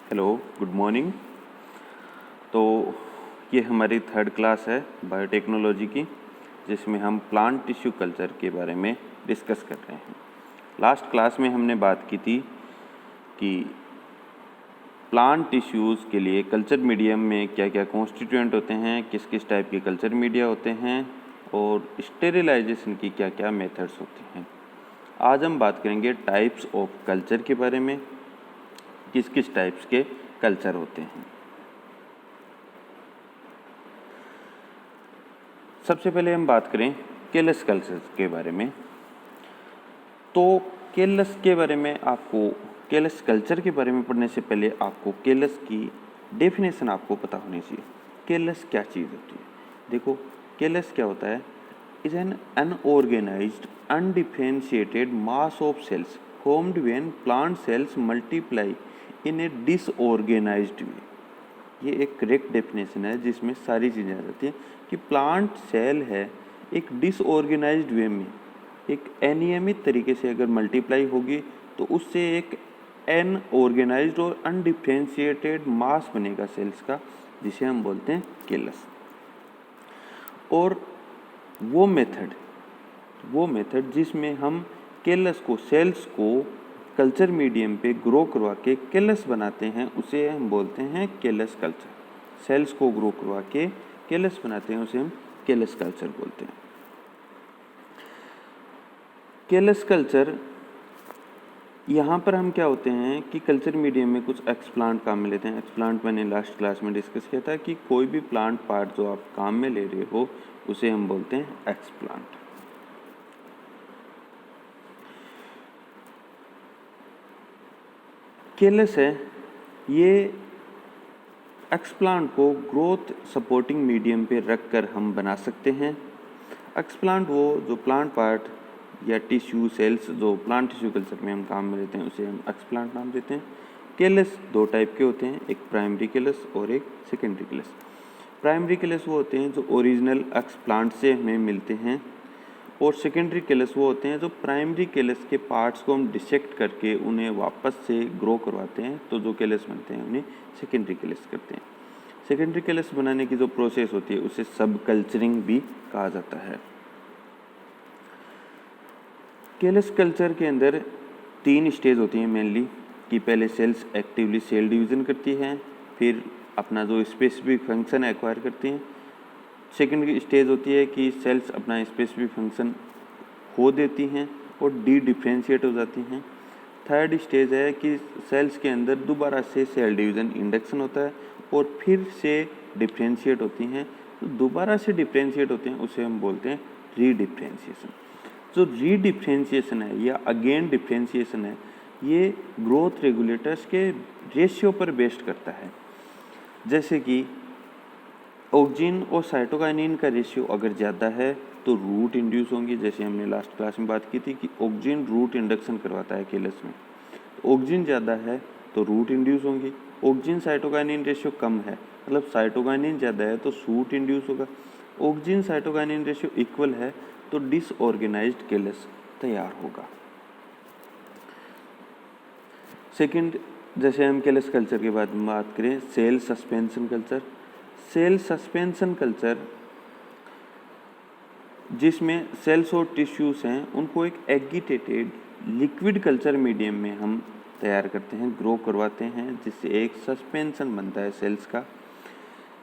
Hello, good morning. तो ये हमारी थर्ड क्लास है बायोटेक्नोलॉजी की, जिसमें हम प्लांट टिश्यू कल्चर के बारे में डिस्कस कर रहे हैं। लास्ट क्लास में हमने बात की थी कि प्लांट टिश्यूज़ के लिए कल्चर मीडियम में क्या क्या कॉन्स्टिट्यूएंट होते हैं, किस किस टाइप के कल्चर मीडिया होते हैं और स्टेरिलाइजेशन की क्या क्या मेथड्स होती हैं। आज हम बात करेंगे टाइप्स ऑफ कल्चर के बारे में, किस किस टाइप्स के कल्चर होते हैं। सबसे पहले हम बात करें केलस कल्चर के बारे में। तो केलस के बारे में आपको, केलस कल्चर के बारे में पढ़ने से पहले आपको केलस की डेफिनेशन आपको पता होनी चाहिए। केलस क्या चीज़ होती है? देखो, केलस क्या होता है? Is an unorganised undifferentiated mass of cells formed when plant cells multiply in a disorganised way. ये एक करेक्ट डेफिनेशन है जिसमें सारी चीज़ें आ जाती हैं कि प्लांट सेल है एक डिसऑर्गेनाइज्ड वे में, एक अनियमित तरीके से अगर मल्टीप्लाई होगी तो उससे एक अनऑर्गेनाइज्ड और अनडिफरेंशिएटेड मास बनेगा सेल्स का, जिसे हम बोलते हैं केलस। और वो मेथड जिसमें हम केलस को, सेल्स को कल्चर मीडियम पे ग्रो करवा के केलस बनाते हैं, उसे हम बोलते हैं केलस कल्चर। सेल्स को ग्रो करवा के केलस बनाते हैं, उसे हम केलस कल्चर बोलते हैं। केलस कल्चर, यहाँ पर हम क्या होते हैं कि कल्चर मीडियम में कुछ एक्सप्लांट काम में लेते हैं। एक्सप्लांट मैंने लास्ट क्लास में डिस्कस किया था कि कोई भी प्लांट पार्ट जो आप काम में ले रहे हो उसे हम बोलते हैं एक्सप्लांट। केलस है, ये एक्सप्लांट को ग्रोथ सपोर्टिंग मीडियम पे रख कर हम बना सकते हैं। एक्सप्लांट वो जो प्लांट पार्ट या टिश्यू सेल्स जो प्लांट टिश्यू कल्चर में हम काम में लेते हैं उसे हम एक्सप्लांट नाम देते हैं। केलस दो टाइप के होते हैं, एक प्राइमरी केलस और एक सेकेंडरी केलस। प्राइमरी केलस वो होते हैं जो ओरिजिनल एक्सप्लांट से हमें मिलते हैं, और सेकेंडरी केलस वो होते हैं जो प्राइमरी केलस के पार्ट्स को हम डिसेक्ट करके उन्हें वापस से ग्रो करवाते हैं, तो जो केलस बनते हैं उन्हें सेकेंडरी केलस करते हैं। सेकेंडरी केलस बनाने की जो प्रोसेस होती है उसे सब कल्चरिंग भी कहा जाता है। केलस कल्चर के अंदर 3 स्टेज होती हैं मेनली, कि पहले सेल्स एक्टिवली सेल डिवीज़न करती हैं, फिर अपना जो स्पेसिफिक फंक्शन एक्वायर करती हैं। सेकेंड स्टेज होती है कि सेल्स अपना स्पेसिफिक फंक्शन खो देती हैं और डी डिफ्रेंशिएट हो जाती हैं। थर्ड स्टेज है कि सेल्स के अंदर दोबारा से सेल डिवीज़न इंडक्शन होता है और फिर से डिफ्रेंशिएट होती हैं। तो दोबारा से डिफ्रेंशिएट होते हैं उसे हम बोलते हैं रीडिफ्रेंशिएशन। जो रीडिफ्रेंशिएशन है या अगेन डिफ्रेंशिएशन है, ये ग्रोथ रेगुलेटर्स के रेशियो पर बेस्ड करता है। जैसे कि ऑक्सिन और साइटोकाइनिन का रेशियो अगर ज़्यादा है तो रूट इंड्यूस होंगी, जैसे हमने लास्ट क्लास में बात की थी कि ऑक्सिन रूट इंडक्शन करवाता है केलस में। ऑक्सिन ज़्यादा है तो रूट इंड्यूस होंगी। ऑक्सिन साइटोकाइनिन रेशियो कम है, मतलब साइटोकाइनिन ज़्यादा है तो सूट इंड्यूस होगा। ऑक्सिन साइटोकाइनिन रेशियो इक्वल है तो डिसऑर्गेनाइज्ड केलस तैयार होगा। सेकंड, जैसे हम केलस कल्चर के बाद बात करें cell suspension culture. Cell suspension culture जिसमें सेल्स और टिश्यूज़ हैं उनको एक एगिटेटेड लिक्विड कल्चर मीडियम में हम तैयार करते हैं, ग्रो करवाते हैं, जिससे एक सस्पेंशन बनता है सेल्स का।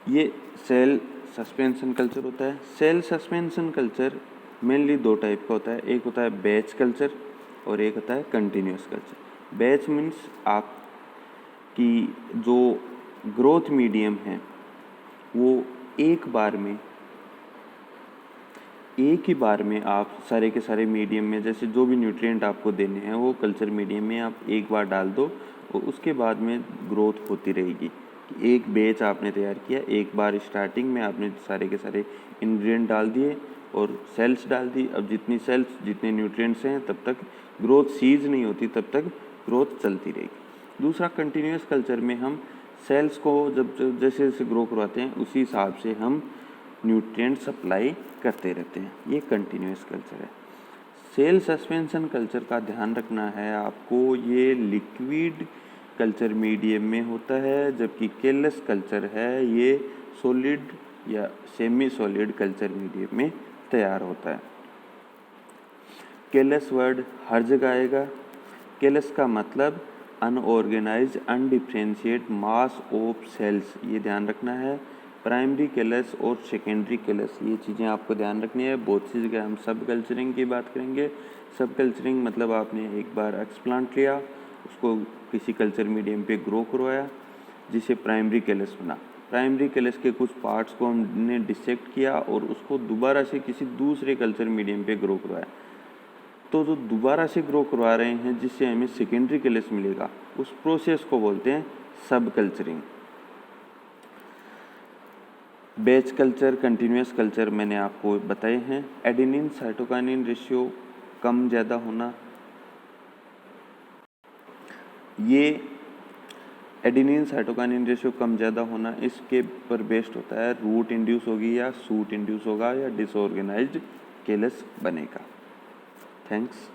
ये सेल सस्पेंशन कल्चर होता है। Cell suspension culture mainly 2 type का होता है, एक होता है बैच कल्चर और एक होता है कंटिन्यूस कल्चर। बैच मीन्स आपकी जो ग्रोथ मीडियम है वो एक ही बार में आप सारे के सारे मीडियम में, जैसे जो भी न्यूट्रिएंट आपको देने हैं वो कल्चर मीडियम में आप एक बार डाल दो और उसके बाद में ग्रोथ होती रहेगी। एक बैच आपने तैयार किया, एक बार स्टार्टिंग में आपने सारे के सारे इंग्रेडिएंट डाल दिए और सेल्स डाल दी। अब जितनी सेल्स जितने न्यूट्रिएंट्स हैं तब तक ग्रोथ सीज नहीं होती, तब तक ग्रोथ चलती रहेगी। दूसरा कंटिन्यूस कल्चर में हम सेल्स को जब जैसे जैसे ग्रो करवाते हैं उसी हिसाब से हम न्यूट्रिएंट सप्लाई करते रहते हैं, ये कंटिन्यूस कल्चर है। सेल सस्पेंशन कल्चर का ध्यान रखना है आपको, ये लिक्विड कल्चर मीडियम में होता है, जबकि केलस कल्चर है ये सॉलिड या सेमी सॉलिड कल्चर मीडियम में तैयार होता है। केलस वर्ड हर जगह आएगा। केलस का मतलब unorganized undifferentiated mass of cells, ये ध्यान रखना है। प्राइमरी केलस और सेकेंडरी केलस, ये चीज़ें आपको ध्यान रखनी है। बहुत सी जगह हम सब कल्चरिंग की बात करेंगे। सब कल्चरिंग मतलब आपने एक बार एक्सप्लांट लिया, उसको किसी कल्चर मीडियम पे ग्रो करवाया जिसे प्राइमरी केलस बना। प्राइमरी केलस के कुछ पार्ट्स को हमने डिसेक्ट किया और उसको दोबारा से किसी दूसरे कल्चर मीडियम पे ग्रो करवाया। तो जो दोबारा से ग्रो करवा रहे हैं जिससे हमें सेकेंडरी केलस मिलेगा, उस प्रोसेस को बोलते हैं सब culturing. Batch culture, continuous culture मैंने आपको बताए हैं। एडेनिन साइटोकाइनिन रेशियो कम ज़्यादा होना, ये एडेनिन साइटोकाइनिन रेशियो कम ज़्यादा होना इसके पर बेस्ड होता है रूट इंड्यूस होगी या सूट इंड्यूस होगा या डिसऑर्गेनाइज्ड केलस बनेगा। थैंक्स।